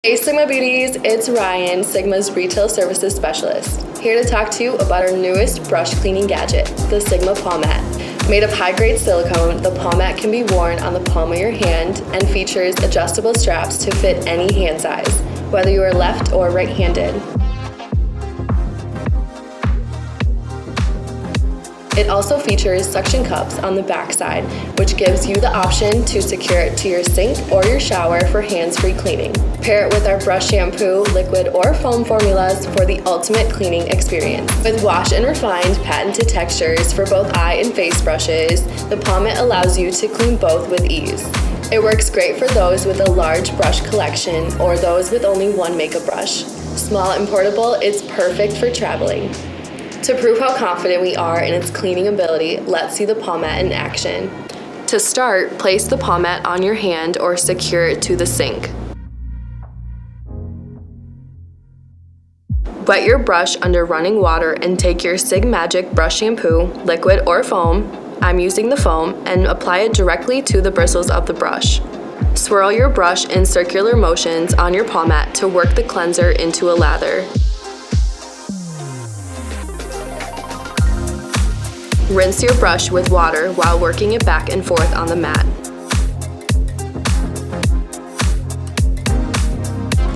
Hey Sigma Beauties, it's Ryan, Sigma's Retail Services Specialist, here to talk to you about our newest brush cleaning gadget, the Sigma Palmat. Made of high-grade silicone, the Palmat can be worn on the palm of your hand and features adjustable straps to fit any hand size, whether you are left or right-handed. It also features suction cups on the back side, which gives you the option to secure it to your sink or your shower for hands-free cleaning. Pair it with our brush shampoo, liquid, or foam formulas for the ultimate cleaning experience. With wash and refined patented textures for both eye and face brushes, the Palmat allows you to clean both with ease. It works great for those with a large brush collection or those with only one makeup brush. Small and portable, it's perfect for traveling. To prove how confident we are in its cleaning ability, let's see the Palmat in action. To start, place the Palmat on your hand or secure it to the sink. Wet your brush under running water and take your Sig Magic brush shampoo, liquid or foam, I'm using the foam, and apply it directly to the bristles of the brush. Swirl your brush in circular motions on your Palmat to work the cleanser into a lather. Rinse your brush with water while working it back and forth on the mat.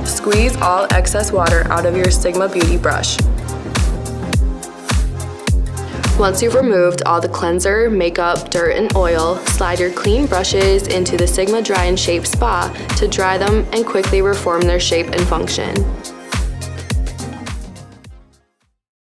Squeeze all excess water out of your Sigma Beauty brush. Once you've removed all the cleanser, makeup, dirt, and oil, slide your clean brushes into the Sigma Dry and Shape Spa to dry them and quickly reform their shape and function.